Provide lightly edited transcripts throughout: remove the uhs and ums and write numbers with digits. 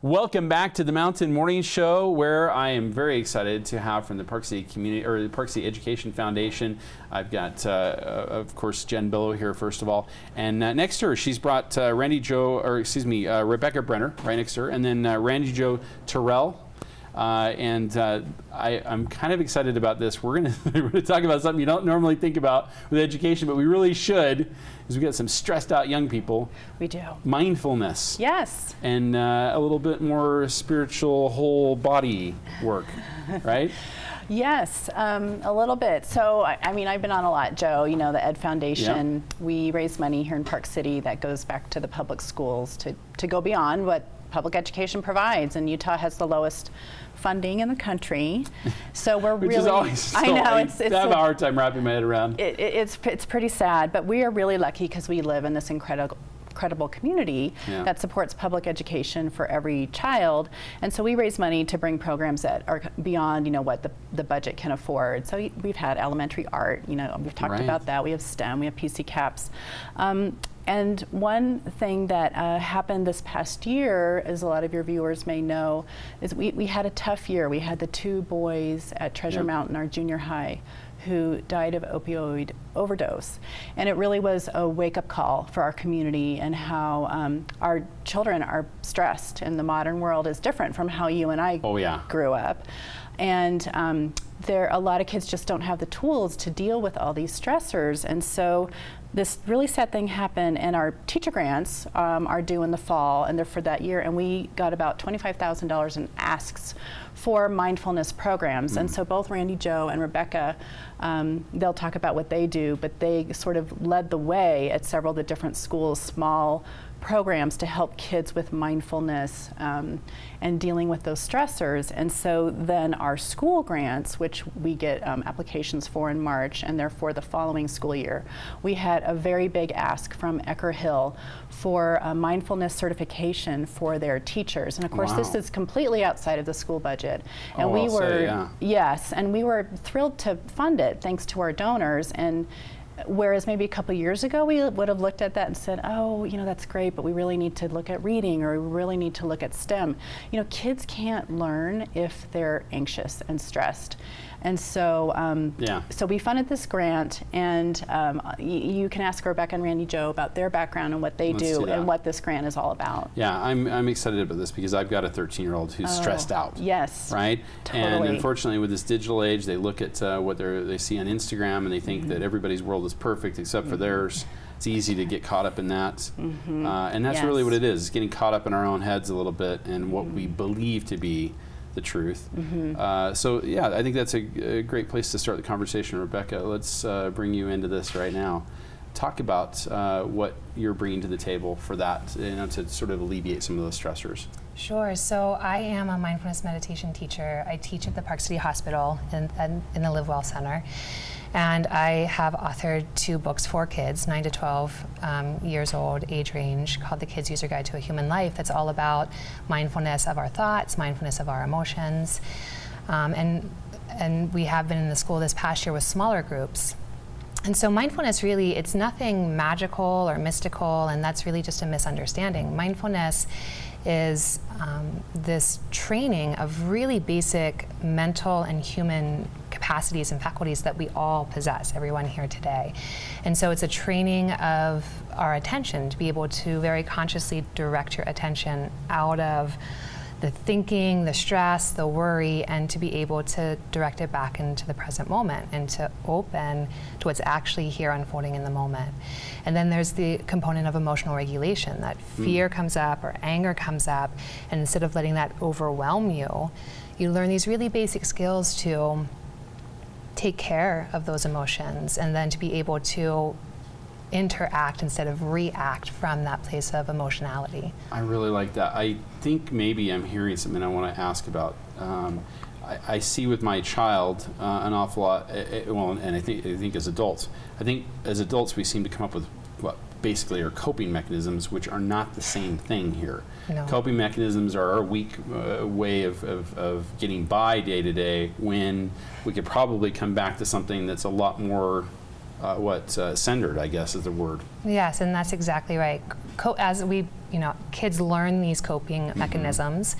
Welcome back to the Mountain Morning Show, where I am very excited to have from the Park City Community or the Park City Education Foundation. I've got, of course, Jen Billow here first of all, and next to her she's brought Rebecca Brenner right next to her, and then Randy Joe Terrell. I'm kind of excited about this. We're gonna talk about something you don't normally think about with education, but we really should, because we've got some stressed out young people. We do. Mindfulness. Yes. And a little bit more spiritual whole body work, right? Yes, a little bit. So, I mean, I've been on a lot, Joe. You know, the Ed Foundation, we raise money here in Park City that goes back to the public schools to go beyond what public education provides, and Utah has the lowest funding in the country. So we're Which really, is always I know, I have a hard time wrapping my head around. It's pretty sad, but we are really lucky because we live in this incredible community that supports public education for every child, and so we raise money to bring programs that are beyond, you know, what the budget can afford. So we've had elementary art, you know, we've talked about that. We have STEM, we have PCTV. And one thing that happened this past year, as a lot of your viewers may know, is we had a tough year. We had the 2 boys at Treasure Mountain, our junior high, who died of opioid overdose. And it really was a wake-up call for our community, and how our children are stressed, and the modern world is different from how you and I grew up. And a lot of kids just don't have the tools to deal with all these stressors. And so this really sad thing happened, and our teacher grants are due in the fall, and they're for that year, and we got about $25,000 in asks for mindfulness programs. And so both Randy Joe and Rebecca, they'll talk about what they do, but they sort of led the way at several of the different schools, small programs to help kids with mindfulness and dealing with those stressors. And so then our school grants, which we get applications for in March, and therefore the following school year, we had a very big ask from Ecker Hill for mindfulness certification for their teachers. And of course, this is completely outside of the school budget. And we were, and we were thrilled to fund it thanks to our donors. And whereas maybe a couple years ago we would have looked at that and said, oh, you know, that's great, but we really need to look at reading, or we really need to look at STEM. You know, kids can't learn if they're anxious and stressed. And so, so we funded this grant, and you can ask Rebecca and Randy Joe about their background and what they do and what this grant is all about. Yeah, I'm excited about this because I've got a 13-year-old who's stressed out. Yes. Right? Totally. And unfortunately, with this digital age, they look at what they see on Instagram, and they think that everybody's world is perfect except for theirs. It's easy to get caught up in that. And that's really what it is, getting caught up in our own heads a little bit and what we believe to be the truth. So yeah, I think that's a great place to start the conversation. Rebecca, let's bring you into this right now. Talk about what you're bringing to the table for that, you know, to sort of alleviate some of those stressors. Sure. So I am a mindfulness meditation teacher. I teach at the Park City Hospital in the Live Well Center. And I have authored 2 books for kids, 9 to 12 years old age range, called The Kid's User Guide to a Human Life. That's all about mindfulness of our thoughts, mindfulness of our emotions. And we have been in the school this past year with smaller groups. And so mindfulness really, it's nothing magical or mystical, and that's really just a misunderstanding. Mindfulness is this training of really basic mental and human capacities and faculties that we all possess, everyone here today. And so it's a training of our attention to be able to very consciously direct your attention out of the thinking, the stress, the worry, and to be able to direct it back into the present moment and to open to what's actually here unfolding in the moment. And then there's the component of emotional regulation, that fear comes up or anger comes up, and instead of letting that overwhelm you, you learn these really basic skills to take care of those emotions, and then to be able to interact instead of react from that place of emotionality. I really like that. I think maybe I'm hearing something I want to ask about. I see with my child an awful lot, and I think as adults, we seem to come up with what basically are coping mechanisms, which are not the same thing here. No. Coping mechanisms are our weak way of getting by day to day, when we could probably come back to something that's a lot more centered, I guess is the word. Yes, and that's exactly right. As we, kids learn these coping mechanisms,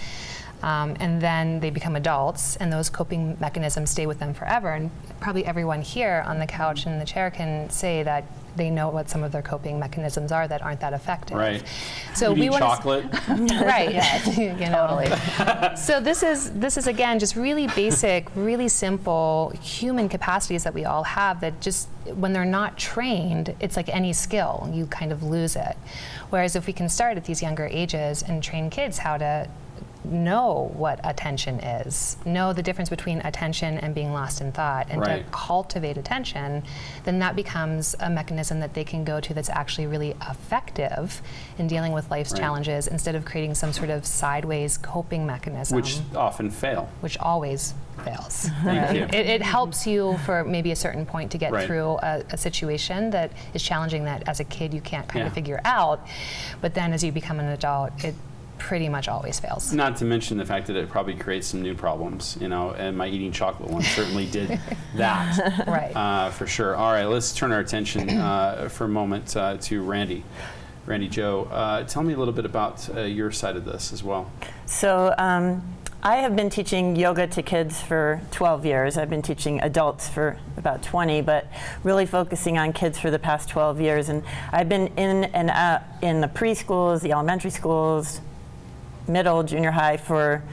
and then they become adults, and those coping mechanisms stay with them forever. And probably everyone here on the couch and in the chair can say that they know what some of their coping mechanisms are that aren't that effective. Right. So we want chocolate. Right. Totally. So this is again just really basic, really simple human capacities that we all have that just when they're not trained, it's like any skill, you kind of lose it. Whereas if we can start at these younger ages and train kids how to know what attention is, know the difference between attention and being lost in thought, and to cultivate attention, then that becomes a mechanism that they can go to that's actually really effective in dealing with life's challenges, instead of creating some sort of sideways coping mechanism. Which often fail. Which always fails. Thank you. It helps you for maybe a certain point to get through a situation that is challenging that as a kid you can't kind of figure out, but then as you become an adult, it pretty much always fails. Not to mention the fact that it probably creates some new problems, and my eating chocolate one certainly did that. Right. For sure. All right, let's turn our attention for a moment to Randy. Randy Joe, tell me a little bit about your side of this as well. So I have been teaching yoga to kids for 12 years. I've been teaching adults for about 20, but really focusing on kids for the past 12 years. And I've been in and out in the preschools, the elementary schools, middle, junior high for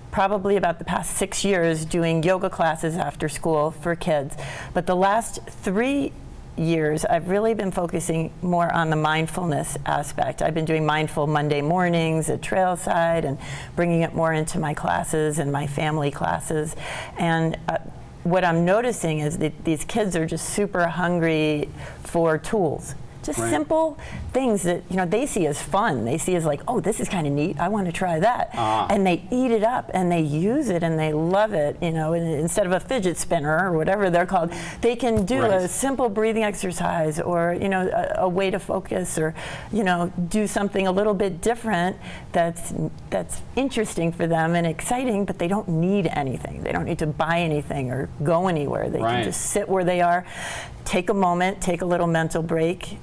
probably about the past 6 years doing yoga classes after school for kids. But the last 3 years, I've really been focusing more on the mindfulness aspect. I've been doing mindful Monday mornings at Trailside and bringing it more into my classes and my family classes. And what I'm noticing is that these kids are just super hungry for tools. Just simple things that they see as fun. They see as like, oh, this is kind of neat. I want to try that. And they eat it up and they use it and they love it. Instead of a fidget spinner or whatever they're called, they can do a simple breathing exercise or a way to focus or do something a little bit different that's interesting for them and exciting. But they don't need anything. They don't need to buy anything or go anywhere. They can just sit where they are, take a moment, take a little mental break,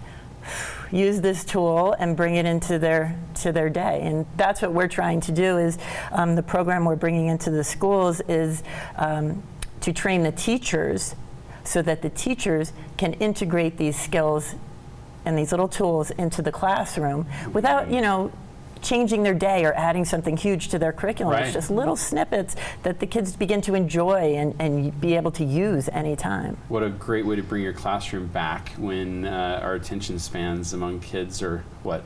use this tool and bring it into their day. And that's what we're trying to do is the program we're bringing into the schools is to train the teachers so that the teachers can integrate these skills and these little tools into the classroom without, changing their day or adding something huge to their curriculum. It's just little snippets that the kids begin to enjoy and be able to use anytime. What a great way to bring your classroom back when our attention spans among kids are,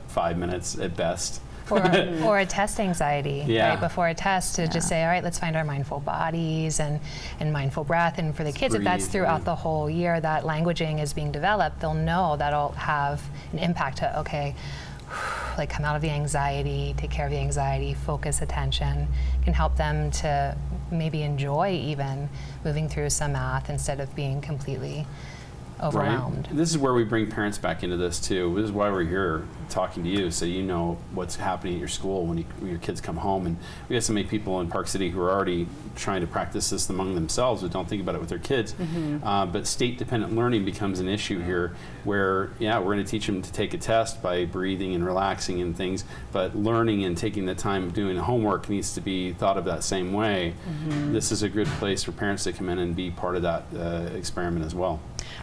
5 minutes at best? Or a test anxiety, right before a test, to just say, all right, let's find our mindful bodies and mindful breath. And for the kids, if that's throughout the whole year that languaging is being developed, they'll know that'll have an impact to, okay, like come out of the anxiety, take care of the anxiety, focus attention, can help them to maybe enjoy even moving through some math instead of being completely overwhelmed. This is where we bring parents back into this too. This is why we're here talking to you, so you know what's happening at your school when your kids come home. And we have so many people in Park City who are already trying to practice this among themselves, but don't think about it with their kids. But state-dependent learning becomes an issue here where, we're going to teach them to take a test by breathing and relaxing and things, but learning and taking the time of doing homework needs to be thought of that same way. This is a good place for parents to come in and be part of that experiment as well.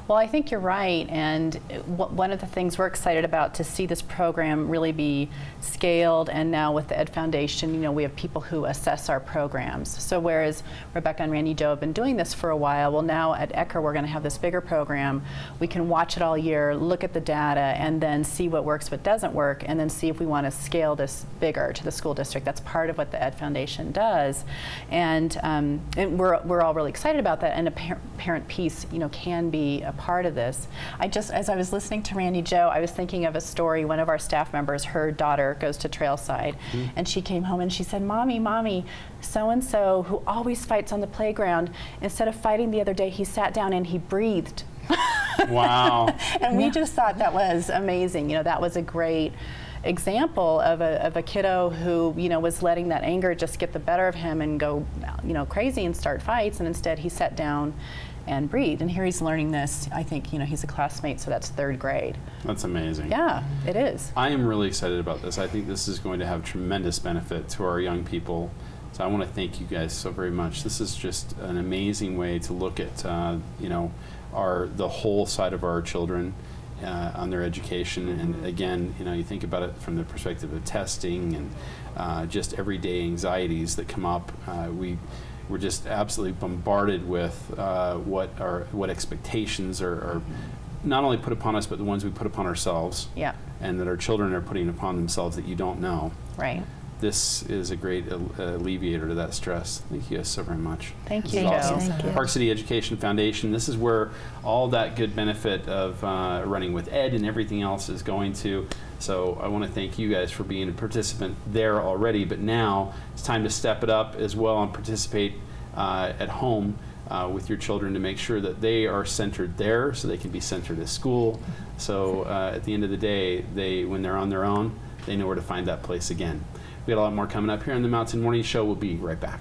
Well, I think you're right, and one of the things we're excited about to see this program really be scaled, and now with the Ed Foundation, we have people who assess our programs. So whereas Rebecca and Randy Joe have been doing this for a while, well, now at Ecker we're going to have this bigger program. We can watch it all year, look at the data, and then see what works, what doesn't work, and then see if we want to scale this bigger to the school district. That's part of what the Ed Foundation does, and we're all really excited about that. And a parent piece, can be a part of this. As I was listening to Randy Joe, I was thinking of a story. One of our staff members, her daughter goes to Trailside, and she came home and she said, Mommy, so-and-so who always fights on the playground, instead of fighting the other day, he sat down and he breathed. Wow. And we just thought that was amazing. That was a great example of a kiddo who was letting that anger just get the better of him and go crazy and start fights, and instead he sat down and breathe. And here he's learning this. I think, he's a classmate, so that's 3rd grade. That's amazing. Yeah, it is. I am really excited about this. I think this is going to have tremendous benefit to our young people. So I want to thank you guys so very much. This is just an amazing way to look at, the whole side of our children on their education. And again, you think about it from the perspective of testing and just everyday anxieties that come up. We're just absolutely bombarded with what expectations are not only put upon us, but the ones we put upon ourselves. Yeah. And that our children are putting upon themselves that you don't know. Right. This is a great alleviator to that stress. Thank you guys so very much. Thank This you, is Joe. awesome. Thank you. Park City Education Foundation, this is where all that good benefit of running with Ed and everything else is going to. So I want to thank you guys for being a participant there already, but now it's time to step it up as well and participate at home with your children to make sure that they are centered there so they can be centered at school. So at the end of the day, when they're on their own, they know where to find that place again. We got a lot more coming up here on the Mountain Morning Show. We'll be right back.